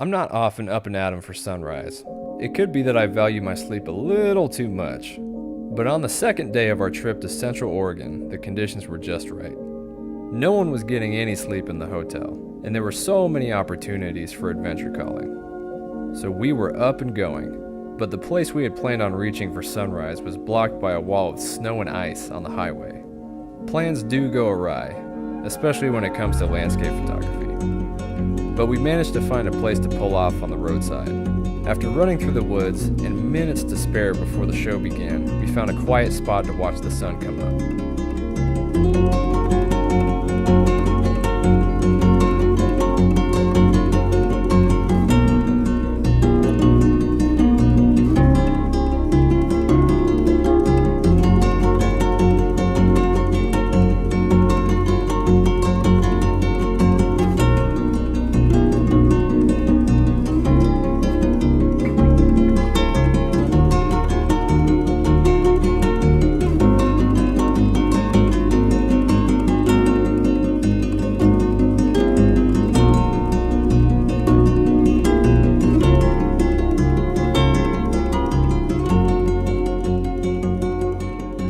I'm not often up and at 'em for sunrise. It could be that I value my sleep a little too much. But on the second day of our trip to Central Oregon, the conditions were just right. No one was getting any sleep in the hotel, and there were so many opportunities for adventure calling. So we were up and going, but the place we had planned on reaching for sunrise was blocked by a wall of snow and ice on the highway. Plans do go awry, especially when it comes to landscape photography. But we managed to find a place to pull off on the roadside. After running through the woods and minutes to spare before the show began, we found a quiet spot to watch the sun come up.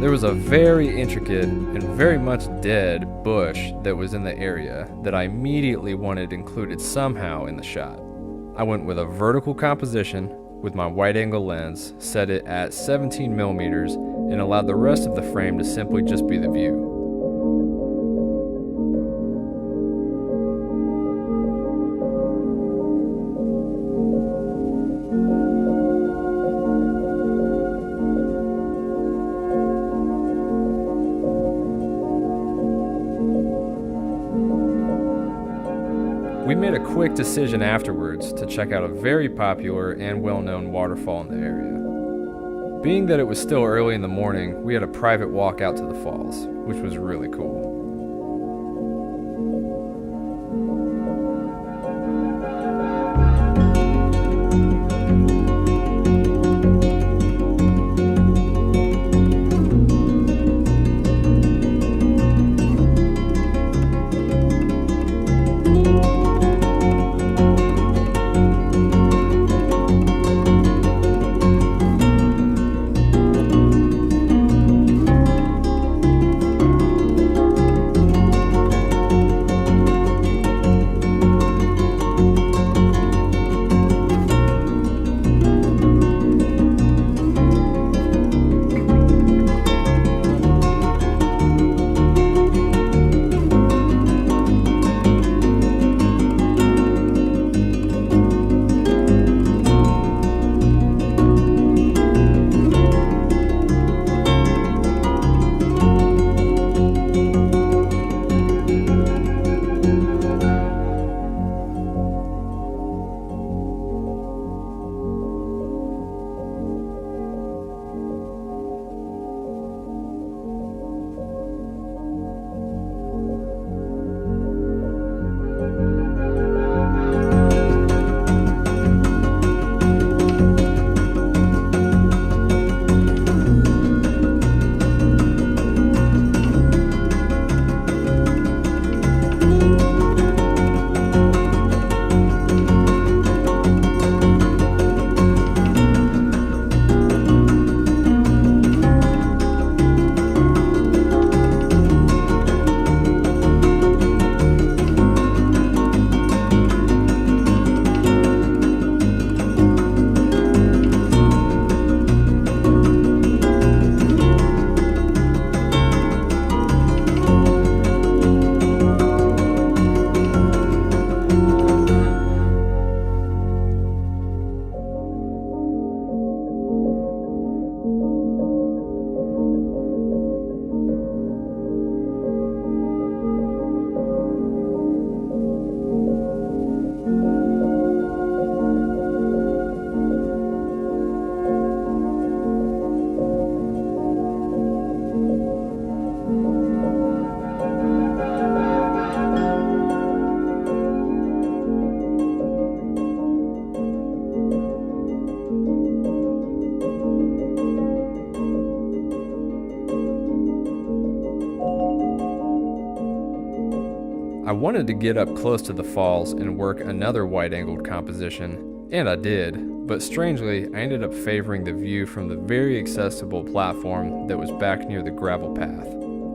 There was a very intricate and very much dead bush that was in the area that I immediately wanted included somehow in the shot. I went with a vertical composition with my wide-angle lens, set it at 17 millimeters, and allowed the rest of the frame to simply just be the view. We made a quick decision afterwards to check out a very popular and well-known waterfall in the area. Being that it was still early in the morning, we had a private walk out to the falls, which was really cool. I wanted to get up close to the falls and work another wide-angled composition, and I did, but strangely, I ended up favoring the view from the very accessible platform that was back near the gravel path.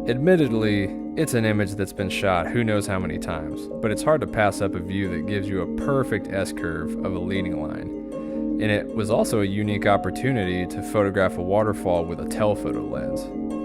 Admittedly, it's an image that's been shot who knows how many times, but it's hard to pass up a view that gives you a perfect S-curve of a leading line. And it was also a unique opportunity to photograph a waterfall with a telephoto lens.